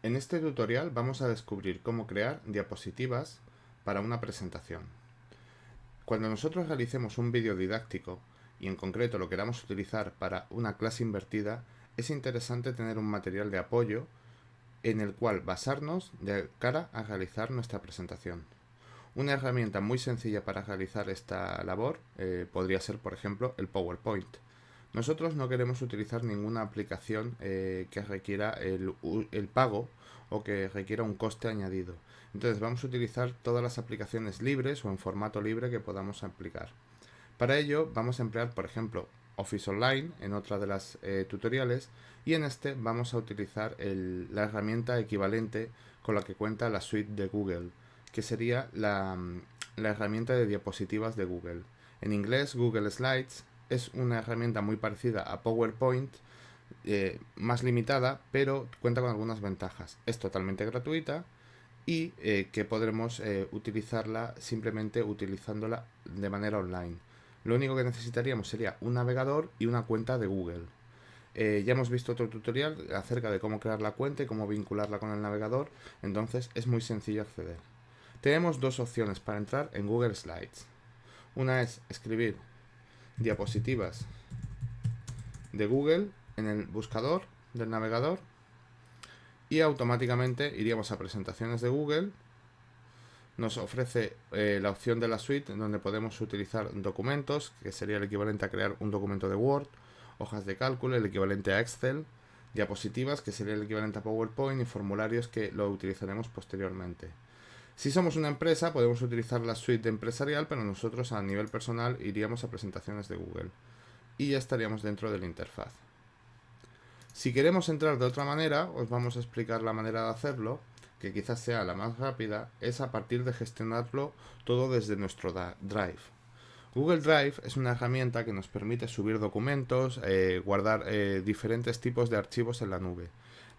En este tutorial vamos a descubrir cómo crear diapositivas para una presentación. Cuando nosotros realicemos un vídeo didáctico y en concreto lo queramos utilizar para una clase invertida, es interesante tener un material de apoyo en el cual basarnos de cara a realizar nuestra presentación. Una herramienta muy sencilla para realizar esta labor podría ser, por ejemplo, el PowerPoint. Nosotros no queremos utilizar ninguna aplicación que requiera el pago o que requiera un coste añadido. Entonces vamos a utilizar todas las aplicaciones libres o en formato libre que podamos aplicar. Para ello vamos a emplear, por ejemplo, Office Online en otra de las tutoriales, y en este vamos a utilizar la herramienta equivalente con la que cuenta la suite de Google, que sería la herramienta de diapositivas de Google. En inglés, Google Slides es una herramienta muy parecida a PowerPoint, más limitada, pero cuenta con algunas ventajas. Es totalmente gratuita y que podremos utilizarla simplemente utilizándola de manera online. Lo único que necesitaríamos sería un navegador y una cuenta de Google. Ya hemos visto otro tutorial acerca de cómo crear la cuenta y cómo vincularla con el navegador, entonces es muy sencillo acceder. Tenemos dos opciones para entrar en Google Slides. Una es escribir diapositivas de Google en el buscador del navegador y automáticamente iríamos a presentaciones de Google. Nos ofrece la opción de la suite donde podemos utilizar documentos, que sería el equivalente a crear un documento de Word, hojas de cálculo, el equivalente a Excel, diapositivas, que sería el equivalente a PowerPoint, y formularios, que lo utilizaremos posteriormente. Si somos una empresa, podemos utilizar la suite de empresarial, pero nosotros a nivel personal iríamos a presentaciones de Google y ya estaríamos dentro de la interfaz. Si queremos entrar de otra manera, os vamos a explicar la manera de hacerlo, que quizás sea la más rápida, es a partir de gestionarlo todo desde nuestro Drive. Google Drive es una herramienta que nos permite subir documentos, guardar diferentes tipos de archivos en la nube.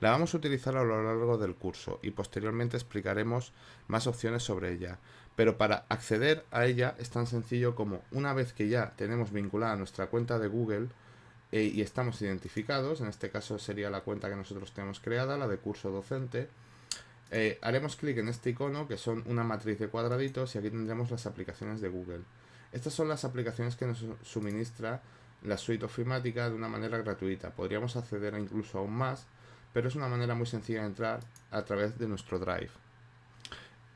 La vamos a utilizar a lo largo del curso y posteriormente explicaremos más opciones sobre ella. Pero para acceder a ella es tan sencillo como, una vez que ya tenemos vinculada nuestra cuenta de Google, y estamos identificados, en este caso sería la cuenta que nosotros tenemos creada, la de curso docente, haremos clic en este icono, que son una matriz de cuadraditos, y aquí tendremos las aplicaciones de Google. Estas son las aplicaciones que nos suministra la suite ofimática de una manera gratuita. Podríamos acceder incluso aún más, pero es una manera muy sencilla de entrar a través de nuestro Drive.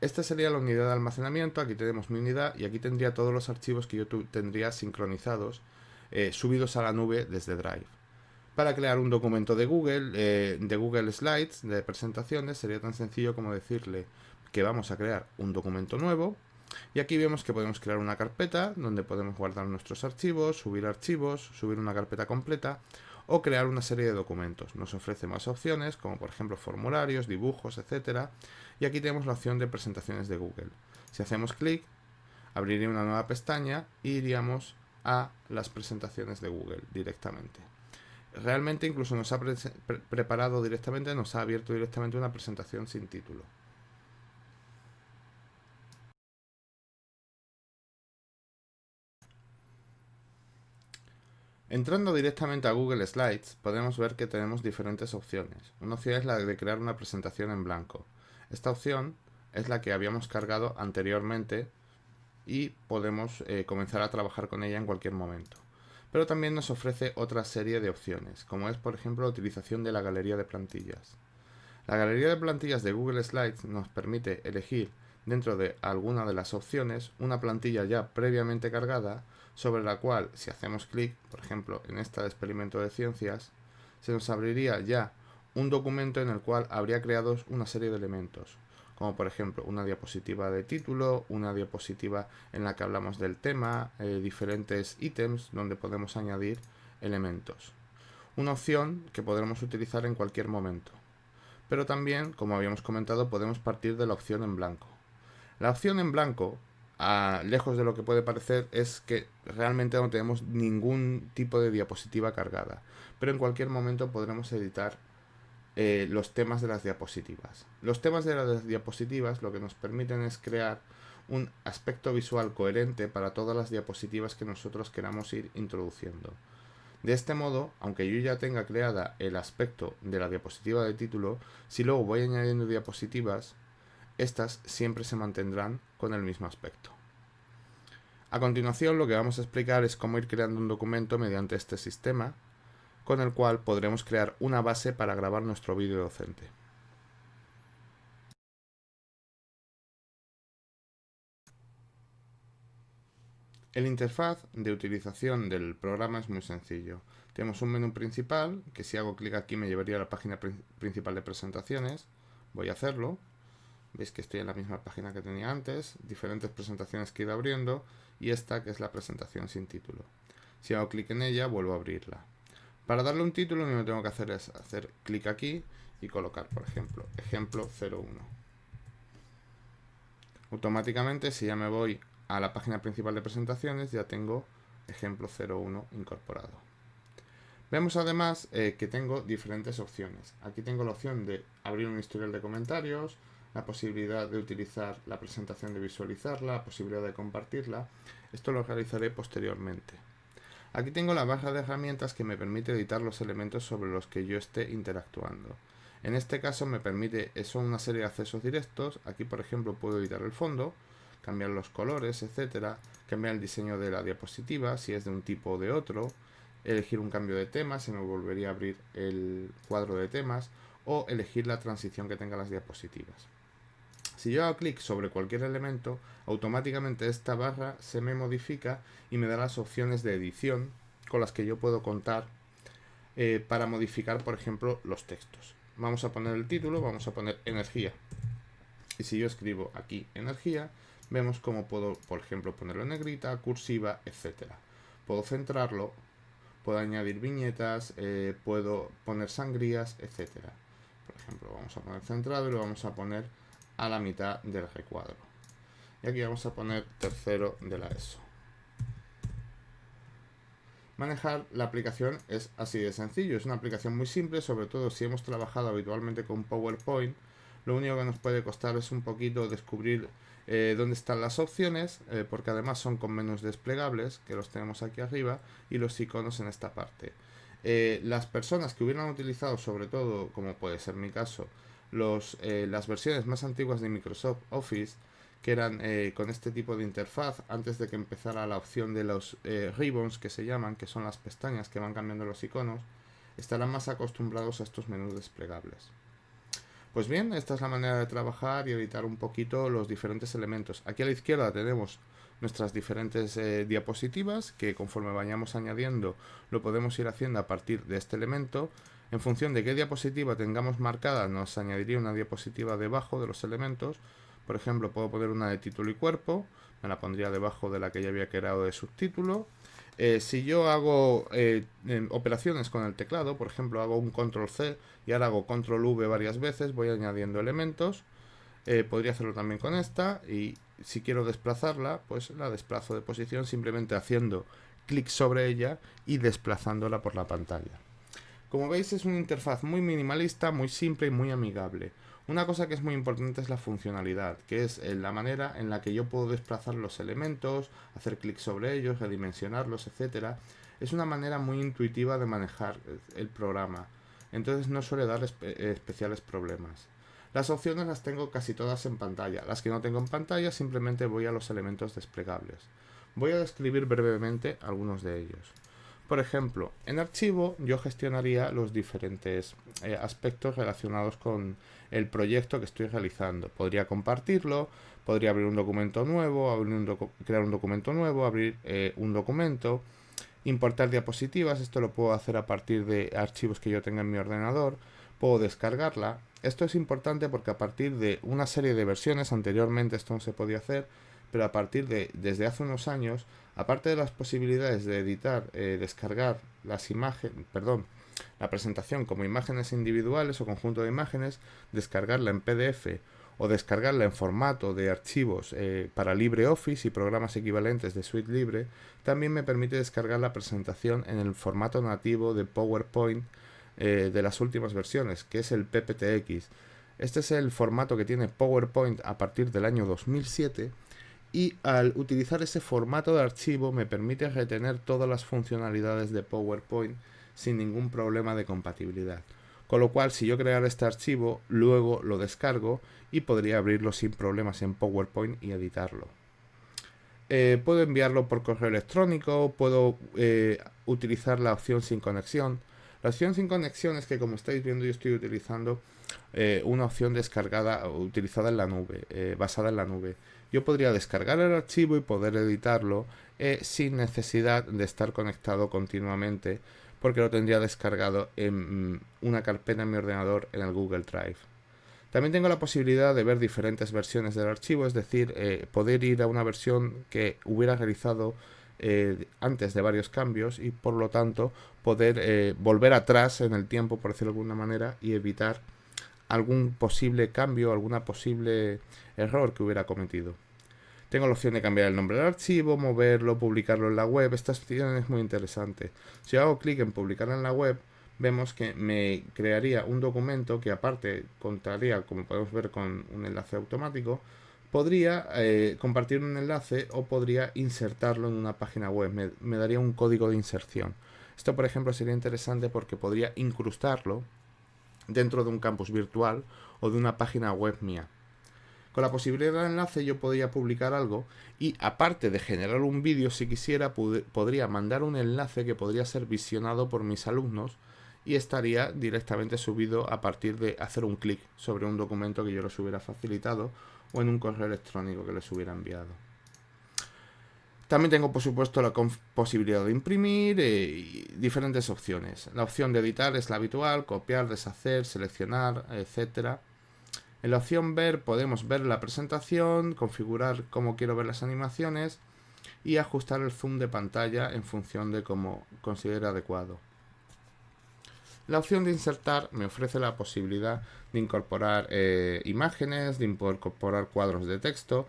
Esta sería la unidad de almacenamiento. Aquí tenemos mi unidad y aquí tendría todos los archivos que yo tendría sincronizados, subidos a la nube desde Drive. Para crear un documento de Google Slides, de presentaciones, sería tan sencillo como decirle que vamos a crear un documento nuevo. Y aquí vemos que podemos crear una carpeta donde podemos guardar nuestros archivos, subir una carpeta completa o crear una serie de documentos. Nos ofrece más opciones, como por ejemplo formularios, dibujos, etcétera. Y aquí tenemos la opción de presentaciones de Google. Si hacemos clic, abriría una nueva pestaña y iríamos a las presentaciones de Google directamente. Realmente incluso nos ha preparado directamente, nos ha abierto directamente una presentación sin título. Entrando directamente a Google Slides, podemos ver que tenemos diferentes opciones. Una opción es la de crear una presentación en blanco. Esta opción es la que habíamos cargado anteriormente y podemos comenzar a trabajar con ella en cualquier momento. Pero también nos ofrece otra serie de opciones, como es por ejemplo la utilización de la galería de plantillas. La galería de plantillas de Google Slides nos permite elegir dentro de alguna de las opciones una plantilla ya previamente cargada, sobre la cual, si hacemos clic, por ejemplo en esta de experimento de ciencias, se nos abriría ya un documento en el cual habría creados una serie de elementos, como por ejemplo una diapositiva de título, una diapositiva en la que hablamos del tema, diferentes ítems donde podemos añadir elementos. Una opción que podremos utilizar en cualquier momento. Pero también, como habíamos comentado, podemos partir de la opción en blanco. La opción en blanco, lejos de lo que puede parecer, es que realmente no tenemos ningún tipo de diapositiva cargada, pero en cualquier momento podremos editar los temas de las diapositivas. Los temas de las diapositivas lo que nos permiten es crear un aspecto visual coherente para todas las diapositivas que nosotros queramos ir introduciendo. De este modo, aunque yo ya tenga creada el aspecto de la diapositiva de título, si luego voy añadiendo diapositivas, estas siempre se mantendrán con el mismo aspecto. A continuación, lo que vamos a explicar es cómo ir creando un documento mediante este sistema, con el cual podremos crear una base para grabar nuestro vídeo docente. El interfaz de utilización del programa es muy sencillo. Tenemos un menú principal, que si hago clic aquí me llevaría a la página principal de presentaciones. Voy a hacerlo. Veis que estoy en la misma página que tenía antes, diferentes presentaciones que he ido abriendo, y esta que es la presentación sin título. Si hago clic en ella, vuelvo a abrirla. Para darle un título, lo único que tengo que hacer es hacer clic aquí y colocar, por ejemplo, ejemplo 01. Automáticamente, si ya me voy a la página principal de presentaciones, ya tengo ejemplo 01 incorporado. Vemos además que tengo diferentes opciones. Aquí tengo la opción de abrir un historial de comentarios, la posibilidad de utilizar la presentación de visualizarla, la posibilidad de compartirla. Esto lo realizaré posteriormente. Aquí tengo la barra de herramientas que me permite editar los elementos sobre los que yo esté interactuando. En este caso me permite, son una serie de accesos directos. Aquí por ejemplo puedo editar el fondo, cambiar los colores, etcétera, cambiar el diseño de la diapositiva, si es de un tipo o de otro, elegir un cambio de tema, se me volvería a abrir el cuadro de temas, o elegir la transición que tengan las diapositivas. Si yo hago clic sobre cualquier elemento, automáticamente esta barra se me modifica y me da las opciones de edición con las que yo puedo contar para modificar, por ejemplo, los textos. Vamos a poner el título, vamos a poner energía. Y si yo escribo aquí energía, vemos cómo puedo, por ejemplo, ponerlo en negrita, cursiva, etc. Puedo centrarlo, puedo añadir viñetas, puedo poner sangrías, etc. Por ejemplo, vamos a poner centrado y lo vamos a poner a la mitad del recuadro. Y aquí vamos a poner tercero de la ESO. Manejar la aplicación es así de sencillo, es una aplicación muy simple, sobre todo si hemos trabajado habitualmente con PowerPoint. Lo único que nos puede costar es un poquito descubrir dónde están las opciones, porque además son con menús desplegables, que los tenemos aquí arriba, y los iconos en esta parte. Las personas que hubieran utilizado, sobre todo, como puede ser mi caso, las versiones más antiguas de Microsoft Office, que eran con este tipo de interfaz, antes de que empezara la opción de los ribbons, que se llaman, que son las pestañas que van cambiando los iconos, estarán más acostumbrados a estos menús desplegables. Pues bien, esta es la manera de trabajar y editar un poquito los diferentes elementos. Aquí a la izquierda tenemos nuestras diferentes diapositivas, que conforme vayamos añadiendo lo podemos ir haciendo a partir de este elemento. En función de qué diapositiva tengamos marcada, nos añadiría una diapositiva debajo de los elementos. Por ejemplo, puedo poner una de título y cuerpo, me la pondría debajo de la que ya había creado de subtítulo. Si yo hago operaciones con el teclado, por ejemplo, hago un control C y ahora hago control V varias veces, voy añadiendo elementos. Podría hacerlo también con esta, y si quiero desplazarla, pues la desplazo de posición simplemente haciendo clic sobre ella y desplazándola por la pantalla. Como veis, es una interfaz muy minimalista, muy simple y muy amigable. Una cosa que es muy importante es la funcionalidad, que es la manera en la que yo puedo desplazar los elementos, hacer clic sobre ellos, redimensionarlos, etc. Es una manera muy intuitiva de manejar el programa, entonces no suele dar especiales problemas. Las opciones las tengo casi todas en pantalla. Las que no tengo en pantalla simplemente voy a los elementos desplegables. Voy a describir brevemente algunos de ellos. Por ejemplo, en archivo yo gestionaría los diferentes aspectos relacionados con el proyecto que estoy realizando. Podría compartirlo, podría abrir un documento nuevo, crear un documento nuevo, abrir un documento, importar diapositivas. Esto lo puedo hacer a partir de archivos que yo tenga en mi ordenador. Puedo descargarla. Esto es importante porque a partir de una serie de versiones, anteriormente esto no se podía hacer, pero a partir de, desde hace unos años, aparte de las posibilidades de editar, descargar las imágenes, la presentación como imágenes individuales o conjunto de imágenes, descargarla en PDF o descargarla en formato de archivos para LibreOffice y programas equivalentes de Suite Libre, también me permite descargar la presentación en el formato nativo de PowerPoint de las últimas versiones, que es el PPTX. Este es el formato que tiene PowerPoint a partir del año 2007 y al utilizar ese formato de archivo me permite retener todas las funcionalidades de PowerPoint sin ningún problema de compatibilidad. Con lo cual, si yo creara este archivo, luego lo descargo y podría abrirlo sin problemas en PowerPoint y editarlo. Puedo enviarlo por correo electrónico, puedo utilizar la opción sin conexión. La opción sin conexión es que, como estáis viendo, yo estoy utilizando una opción descargada, utilizada en la nube, basada en la nube. Yo podría descargar el archivo y poder editarlo sin necesidad de estar conectado continuamente, porque lo tendría descargado en una carpeta en mi ordenador en el Google Drive. También tengo la posibilidad de ver diferentes versiones del archivo, es decir, poder ir a una versión que hubiera realizado antes de varios cambios y por lo tanto poder volver atrás en el tiempo, por decirlo de alguna manera, y evitar algún posible cambio, alguna posible error que hubiera cometido. Tengo la opción de cambiar el nombre del archivo, moverlo, publicarlo en la web. Esta opción es muy interesante. Si hago clic en publicar en la web, vemos que me crearía un documento que, aparte, contaría, como podemos ver, con un enlace automático. Podría compartir un enlace o podría insertarlo en una página web. Me daría un código de inserción. Esto, por ejemplo, sería interesante porque podría incrustarlo dentro de un campus virtual o de una página web mía. Con la posibilidad del enlace yo podría publicar algo y, aparte de generar un vídeo, si quisiera, podría mandar un enlace que podría ser visionado por mis alumnos y estaría directamente subido a partir de hacer un clic sobre un documento que yo les hubiera facilitado o en un correo electrónico que les hubiera enviado. También tengo, por supuesto, la posibilidad de imprimir y diferentes opciones. La opción de editar es la habitual: copiar, deshacer, seleccionar, etcétera. En la opción ver podemos ver la presentación, configurar cómo quiero ver las animaciones y ajustar el zoom de pantalla en función de cómo considere adecuado. La opción de insertar me ofrece la posibilidad de incorporar imágenes, de incorporar cuadros de texto.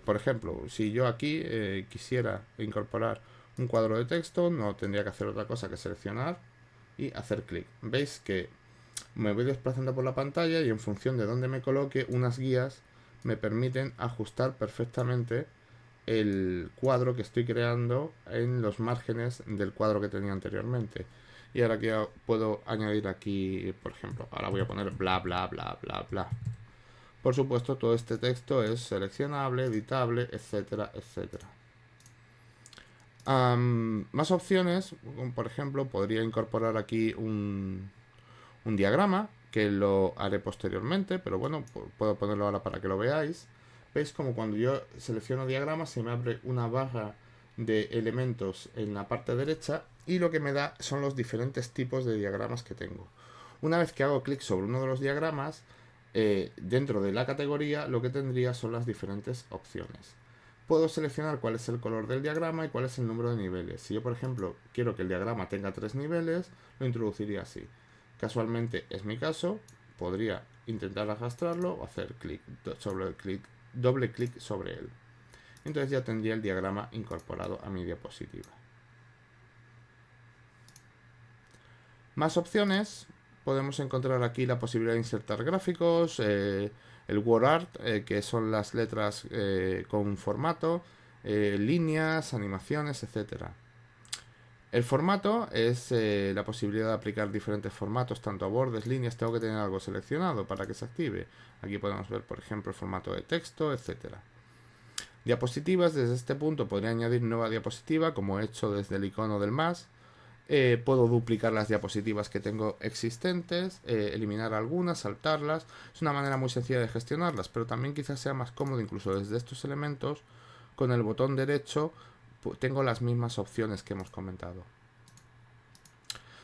Por ejemplo, si yo aquí quisiera incorporar un cuadro de texto, no tendría que hacer otra cosa que seleccionar y hacer clic. Veis que me voy desplazando por la pantalla y en función de dónde me coloque, unas guías me permiten ajustar perfectamente el cuadro que estoy creando en los márgenes del cuadro que tenía anteriormente. Y ahora que puedo añadir aquí, por ejemplo, ahora voy a poner bla bla bla bla bla. Por supuesto, todo este texto es seleccionable, editable, etcétera, etcétera. Más opciones, como por ejemplo, podría incorporar aquí un diagrama, que lo haré posteriormente, pero bueno, puedo ponerlo ahora para que lo veáis. Veis como cuando yo selecciono diagrama se me abre una barra de elementos en la parte derecha y lo que me da son los diferentes tipos de diagramas que tengo. Una vez que hago clic sobre uno de los diagramas, dentro de la categoría lo que tendría son las diferentes opciones. Puedo seleccionar cuál es el color del diagrama y cuál es el número de niveles. Si yo, por ejemplo, quiero que el diagrama tenga 3 niveles, lo introduciría así. Casualmente es mi caso, podría intentar arrastrarlo o hacer doble clic sobre él. Entonces ya tendría el diagrama incorporado a mi diapositiva. Más opciones, podemos encontrar aquí la posibilidad de insertar gráficos, el WordArt, que son las letras con formato, líneas, animaciones, etcétera. El formato es la posibilidad de aplicar diferentes formatos, tanto a bordes, líneas. Tengo que tener algo seleccionado para que se active. Aquí podemos ver, por ejemplo, el formato de texto, etcétera. Diapositivas, desde este punto podría añadir nueva diapositiva, como he hecho desde el icono del más. Puedo duplicar las diapositivas que tengo existentes, eliminar algunas, saltarlas. Es una manera muy sencilla de gestionarlas, pero también quizás sea más cómodo incluso desde estos elementos. Con el botón derecho tengo las mismas opciones que hemos comentado.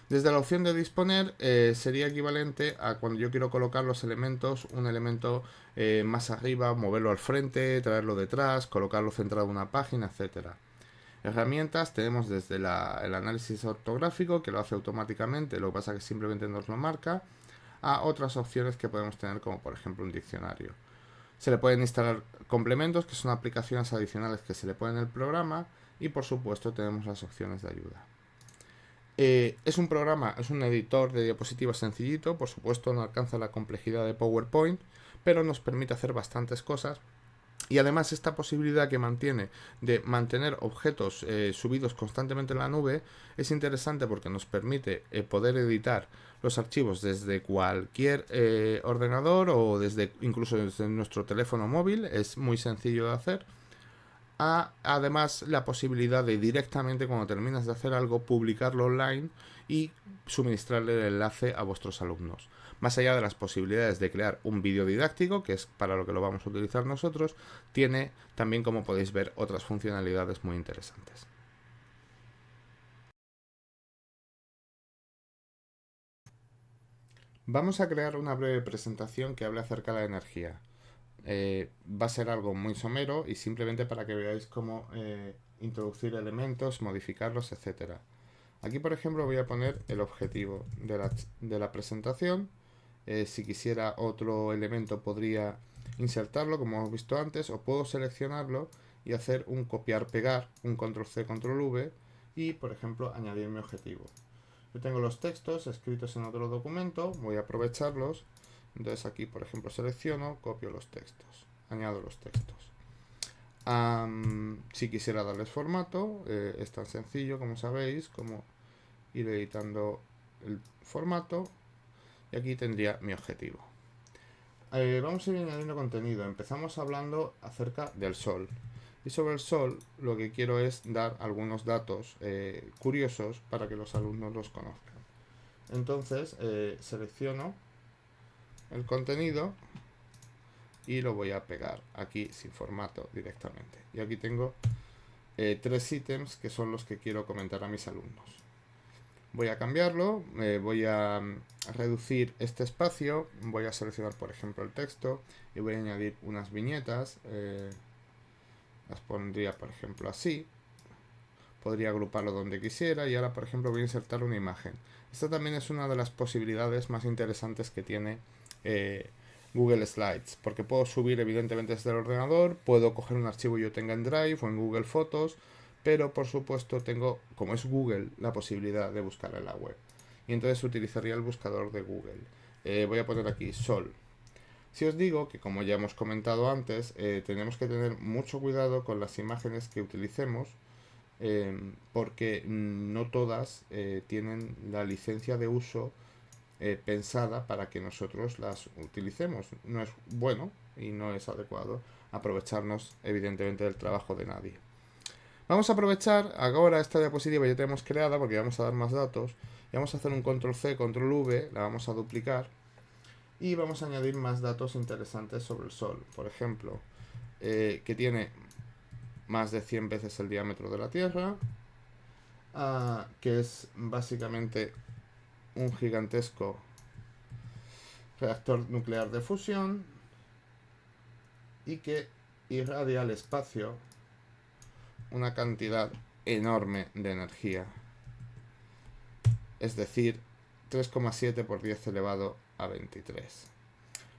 Desde la opción de disponer sería equivalente a cuando yo quiero colocar los elementos, un elemento más arriba, moverlo al frente, traerlo detrás, colocarlo centrado en una página, etcétera. Herramientas tenemos desde el análisis ortográfico, que lo hace automáticamente, lo que pasa es que simplemente nos lo marca, a otras opciones que podemos tener, como por ejemplo un diccionario. Se le pueden instalar complementos, que son aplicaciones adicionales que se le ponen en el programa, y por supuesto tenemos las opciones de ayuda. Es un programa, es un editor de diapositivas sencillito, por supuesto no alcanza la complejidad de PowerPoint, pero nos permite hacer bastantes cosas Y además esta posibilidad que mantiene de mantener objetos subidos constantemente en la nube es interesante porque nos permite poder editar los archivos desde cualquier ordenador o desde incluso desde nuestro teléfono móvil. Es muy sencillo de hacer. Además la posibilidad de directamente cuando terminas de hacer algo publicarlo online y suministrarle el enlace a vuestros alumnos. Más allá de las posibilidades de crear un vídeo didáctico, que es para lo que lo vamos a utilizar nosotros, tiene también, como podéis ver, otras funcionalidades muy interesantes. Vamos a crear una breve presentación que hable acerca de la energía. Va a ser algo muy somero y simplemente para que veáis cómo introducir elementos, modificarlos, etcétera. Aquí, por ejemplo, voy a poner el objetivo de la presentación. Si quisiera otro elemento podría insertarlo, como hemos visto antes, o puedo seleccionarlo y hacer un copiar-pegar, un control-C, control-V, y, por ejemplo, añadir mi objetivo. Yo tengo los textos escritos en otro documento, voy a aprovecharlos. Entonces aquí, por ejemplo, selecciono, copio los textos, añado los textos. Si quisiera darles formato, es tan sencillo, como sabéis, como ir editando el formato, y aquí tendría mi objetivo. Vamos a ir añadiendo contenido. Empezamos hablando acerca del sol. Y sobre el sol lo que quiero es dar algunos datos curiosos para que los alumnos los conozcan. Entonces selecciono el contenido y lo voy a pegar aquí sin formato directamente. Y aquí tengo 3 ítems que son los que quiero comentar a mis alumnos. Voy a cambiarlo, voy a reducir este espacio, voy a seleccionar por ejemplo el texto y voy a añadir unas viñetas, las pondría por ejemplo así, podría agruparlo donde quisiera y ahora por ejemplo voy a insertar una imagen. Esta también es una de las posibilidades más interesantes que tiene Google Slides, porque puedo subir evidentemente desde el ordenador, puedo coger un archivo que yo tenga en Drive o en Google Fotos, pero por supuesto tengo, como es Google, la posibilidad de buscar en la web. Y entonces utilizaría el buscador de Google. Voy a poner aquí sol. Si os digo que, como ya hemos comentado antes, tenemos que tener mucho cuidado con las imágenes que utilicemos, porque no todas tienen la licencia de uso pensada para que nosotros las utilicemos. No es bueno y no es adecuado aprovecharnos evidentemente del trabajo de nadie. Vamos a aprovechar ahora esta diapositiva ya tenemos creada porque vamos a dar más datos y vamos a hacer un control C, control V, la vamos a duplicar y vamos a añadir más datos interesantes sobre el Sol. Por ejemplo, que tiene más de 100 veces el diámetro de la Tierra, que es básicamente un gigantesco reactor nuclear de fusión y que irradia al espacio una cantidad enorme de energía, es decir, 3,7 por 10 elevado a 23.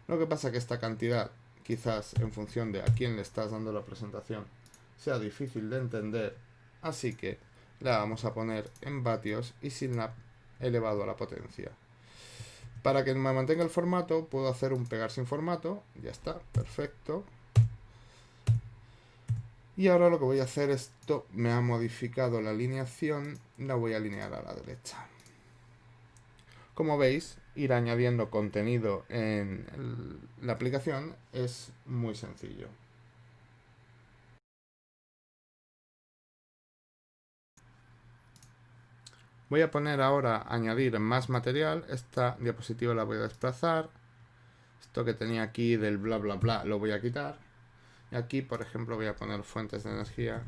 Lo que pasa que esta cantidad, quizás en función de a quién le estás dando la presentación, sea difícil de entender, así que la vamos a poner en vatios y sin la elevado a la potencia. Para que me mantenga el formato, puedo hacer un pegar sin formato. Ya está, perfecto. Y ahora lo que voy a hacer, esto me ha modificado la alineación, la voy a alinear a la derecha. Como veis, ir añadiendo contenido en la aplicación es muy sencillo. Voy a poner ahora, añadir más material. Esta diapositiva la voy a desplazar. Esto que tenía aquí del bla bla bla lo voy a quitar. Y aquí, por ejemplo, voy a poner fuentes de energía.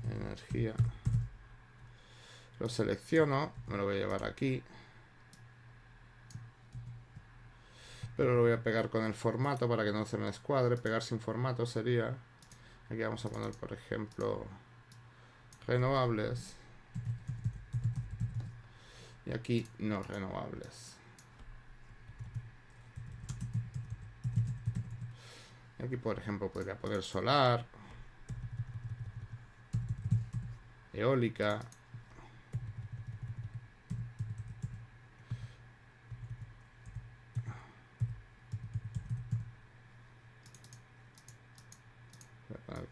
Energía. Lo selecciono, me lo voy a llevar aquí. Pero lo voy a pegar con el formato para que no se me descuadre. Pegar sin formato sería... Aquí vamos a poner, por ejemplo, renovables. Y aquí no renovables. Y aquí, por ejemplo, podría poner solar, eólica,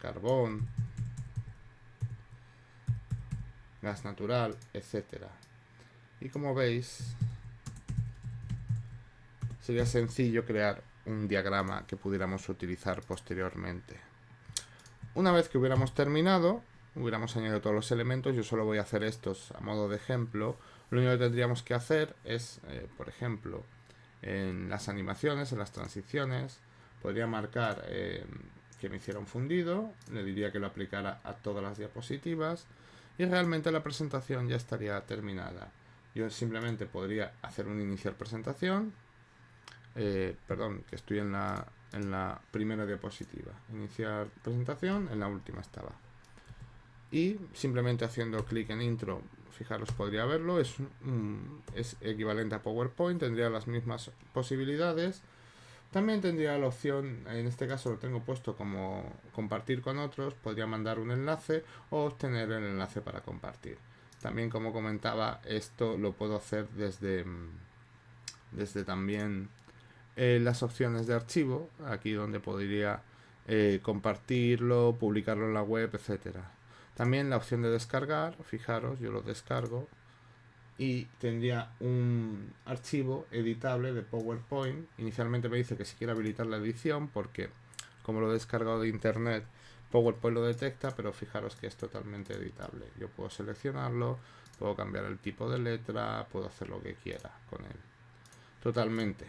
carbón, gas natural, etcétera. Y como veis, sería sencillo crear un diagrama que pudiéramos utilizar posteriormente. Una vez que hubiéramos terminado, hubiéramos añadido todos los elementos, yo solo voy a hacer estos a modo de ejemplo. Lo único que tendríamos que hacer es, por ejemplo, en las animaciones, en las transiciones, podría marcar que me hiciera un fundido, le diría que lo aplicara a todas las diapositivas y realmente la presentación ya estaría terminada. Yo simplemente podría hacer un iniciar presentación, perdón, que estoy en la primera diapositiva, iniciar presentación, en la última estaba. Y simplemente haciendo clic en intro, fijaros, podría verlo, es equivalente a PowerPoint, tendría las mismas posibilidades. También tendría la opción, en este caso lo tengo puesto como compartir con otros, podría mandar un enlace o obtener el enlace para compartir. También, como comentaba, esto lo puedo hacer desde también las opciones de archivo, aquí donde podría compartirlo, publicarlo en la web, etcétera. También la opción de descargar, fijaros, yo lo descargo y tendría un archivo editable de PowerPoint. Inicialmente me dice que si quiero habilitar la edición porque como lo he descargado de internet, PowerPoint lo detecta, pero fijaros que es totalmente editable. Yo puedo seleccionarlo, puedo cambiar el tipo de letra, puedo hacer lo que quiera con él. Totalmente.